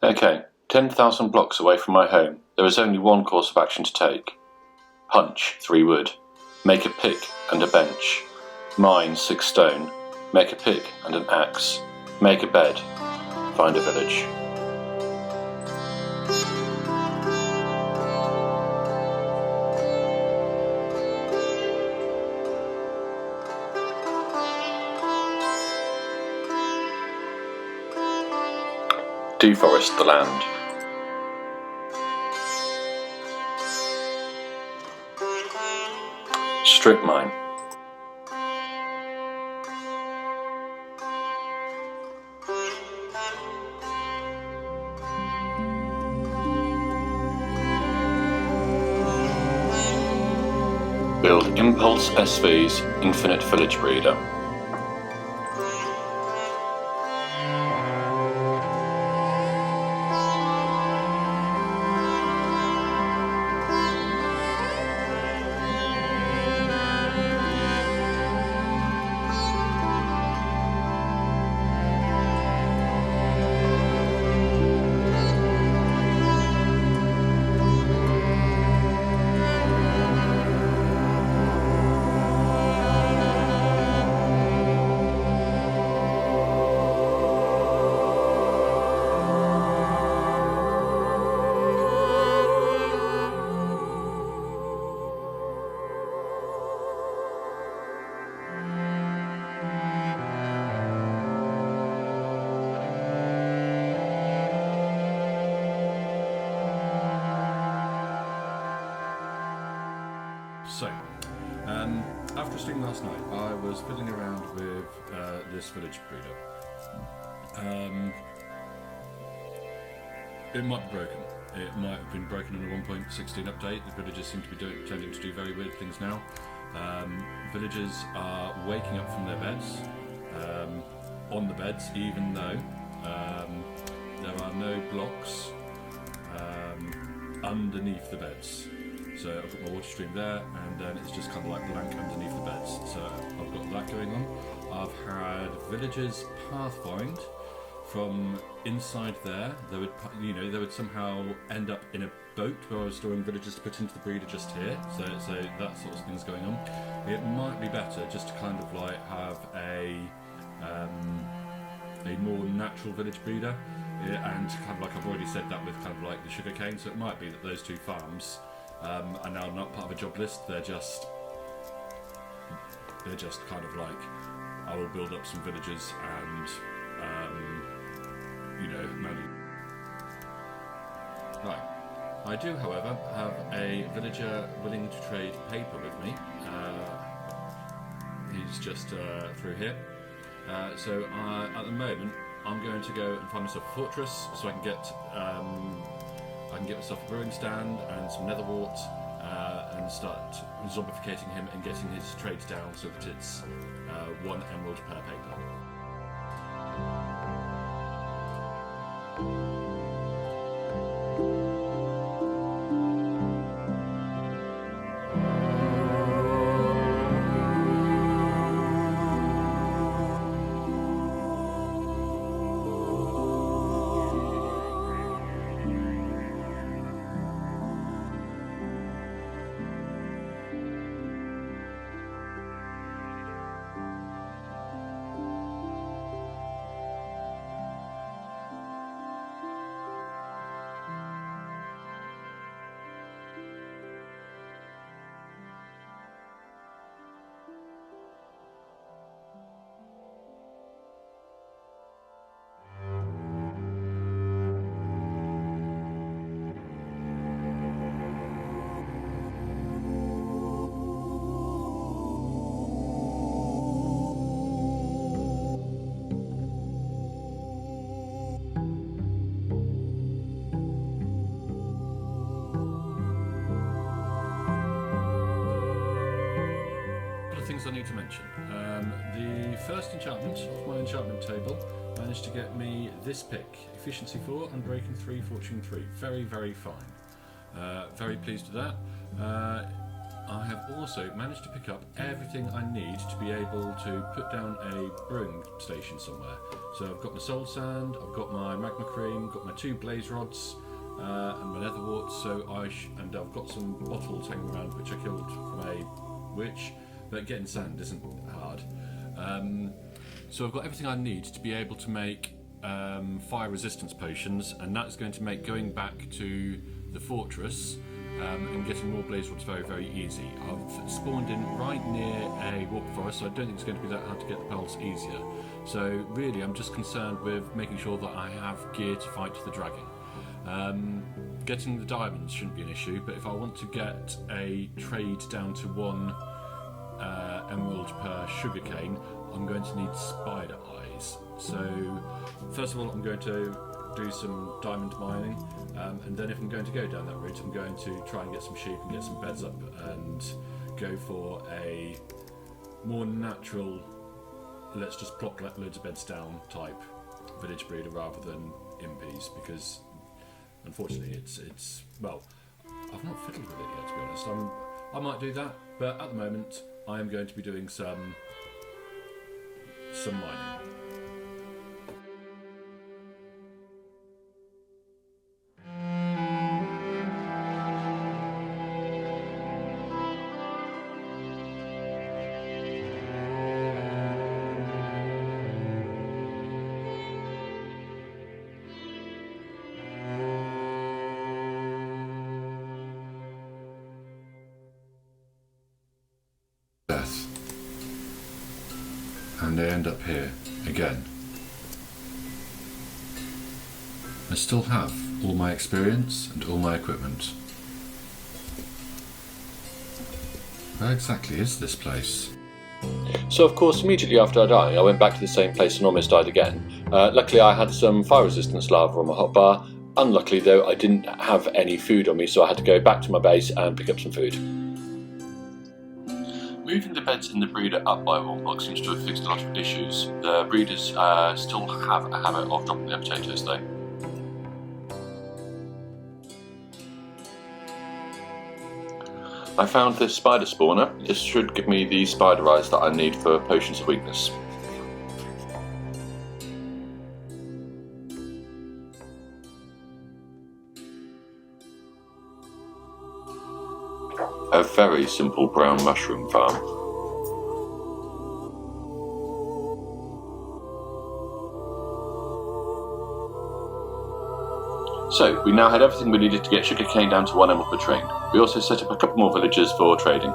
Okay, 10,000 blocks away from my home, there is only one course of action to take. Punch 3 wood. Make a pick and a bench. Mine 6 stone. Make a pick and an axe. Make a bed. Find a village. Deforest the land. Strip mine. Build Impulse SV's Infinite Village Breeder. So, after stream last night, I was fiddling around with this village breeder. It might be broken. It might have been broken in a 1.16 update. The villagers seem to be tending to do very weird things now. Villagers are waking up from their beds, on the beds, even though there are no blocks underneath the beds. So I've got my water stream there, and then it's just kind of like blank underneath the beds. So I've got that going on. I've had villagers pathfind from inside there. They would somehow end up in a boat where I was storing villagers to put into the breeder just here. So that sort of thing's going on. It might be better just to kind of like have a more natural village breeder, and kind of like I've already said that with kind of like the sugarcane. So it might be that those two farms are now not part of a job list. They're just kind of like, I will build up some villagers and manage. Right. I do, however, have a villager willing to trade paper with me. He's just through here. So at the moment, I'm going to go and find myself a fortress so I can get myself a brewing stand and some nether wart, and start zombificating him and getting his trades down so that it's 1 emerald per paper. I need to mention. The first enchantment of my enchantment table managed to get me this pick, Efficiency 4, Unbreaking 3, Fortune 3. Very, very fine. Very pleased with that. I have also managed to pick up everything I need to be able to put down a brewing station somewhere. So I've got my soul sand, I've got my magma cream, got my 2 blaze rods, and my nether warts. So and I've got some bottles hanging around which I killed from a witch. But getting sand isn't hard. So I've got everything I need to be able to make fire resistance potions, and that's going to make going back to the fortress and getting more blaze rods very, very easy. I've spawned in right near a warp forest, so I don't think it's going to be that hard to get the pearls easier. So really, I'm just concerned with making sure that I have gear to fight the dragon. Getting the diamonds shouldn't be an issue, but if I want to get a trade down to 1 emerald per sugarcane, I'm going to need spider eyes. So first of all, I'm going to do some diamond mining, and then if I'm going to go down that route, I'm going to try and get some sheep and get some beds up and go for a more natural, let's just plop loads of beds down type village breeder rather than impies, because unfortunately it's well, I've not fiddled with it yet, to be honest. I might do that, but at the moment I am going to be doing some mining. Death. And they end up here again. I still have all my experience and all my equipment. Where exactly is this place? So of course, immediately after I died, I went back to the same place and almost died again. Luckily I had some fire resistance lava on my hotbar. Unluckily though, I didn't have any food on me, so I had to go back to my base and pick up some food. Moving the beds in the breeder up by 1 block seems to have fixed a lot of issues. The breeders still have a habit of dropping their potatoes though. I found this spider spawner. This should give me the spider eyes that I need for potions of weakness. A very simple brown mushroom farm. So, we now had everything we needed to get sugarcane down to 1 emerald per train. We also set up a couple more villages for trading.